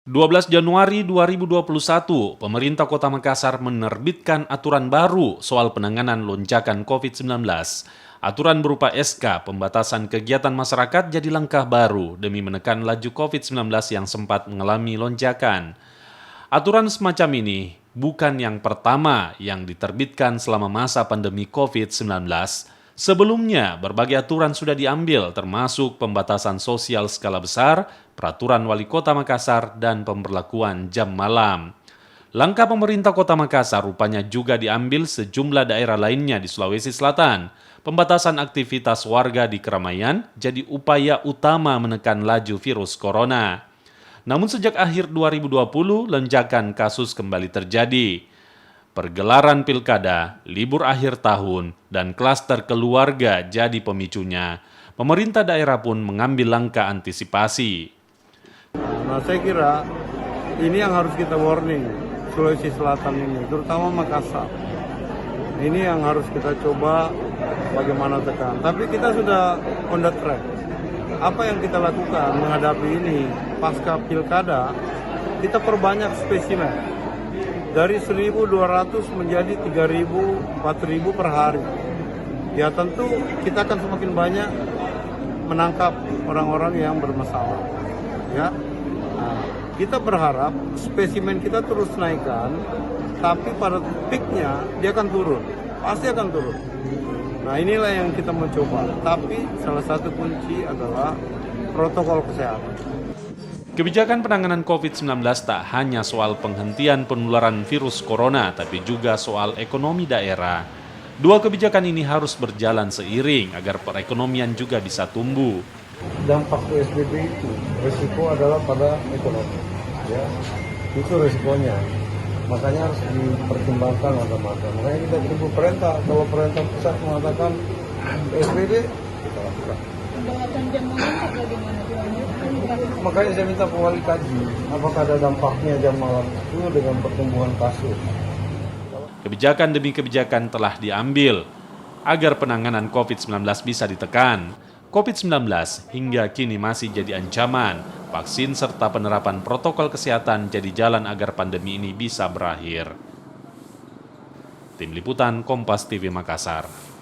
12 Januari 2021, pemerintah Kota Makassar menerbitkan aturan baru soal penanganan lonjakan COVID-19. Aturan berupa SK pembatasan kegiatan masyarakat jadi langkah baru demi menekan laju COVID-19 yang sempat mengalami lonjakan. Aturan semacam ini bukan yang pertama yang diterbitkan selama masa pandemi COVID-19. Sebelumnya, berbagai aturan sudah diambil termasuk pembatasan sosial skala besar, peraturan wali kota Makassar, dan pemberlakuan jam malam. Langkah pemerintah kota Makassar rupanya juga diambil sejumlah daerah lainnya di Sulawesi Selatan. Pembatasan aktivitas warga di keramaian jadi upaya utama menekan laju virus corona. Namun sejak akhir 2020, lonjakan kasus kembali terjadi. Pergelaran pilkada, libur akhir tahun, dan klaster keluarga jadi pemicunya. Pemerintah daerah pun mengambil langkah antisipasi. Nah, saya kira ini yang harus kita warning, Sulawesi Selatan ini, terutama Makassar. Ini yang harus kita coba bagaimana tekan. Tapi kita sudah on the track. Apa yang kita lakukan menghadapi ini pasca pilkada, kita perbanyak spesimen. Dari 1.200 menjadi 3.000, 4.000 per hari. Ya tentu kita akan semakin banyak menangkap orang-orang yang bermasalah. Ya, nah, kita berharap spesimen kita terus naikkan, tapi pada peaknya dia akan turun, pasti akan turun. Nah inilah yang kita mencoba. Tapi salah satu kunci adalah protokol kesehatan. Kebijakan penanganan COVID-19 tak hanya soal penghentian penularan virus corona, tapi juga soal ekonomi daerah. Dua kebijakan ini harus berjalan seiring agar perekonomian juga bisa tumbuh. Dampak PSBB itu, resiko adalah pada ekonomi. Ya, itu resikonya. Makanya harus dipertimbangkan macam-macam. Makanya kita tunggu perintah. Kalau perintah pusat mengatakan PSBB, kita lakukan. Makanya saya minta penguali kaji, apakah ada dampaknya jam malam itu dengan pertumbuhan kasus. Kebijakan demi kebijakan telah diambil agar penanganan COVID-19 bisa ditekan. COVID-19 hingga kini masih jadi ancaman. Vaksin serta penerapan protokol kesehatan jadi jalan agar pandemi ini bisa berakhir. Tim Liputan Kompas TV Makassar.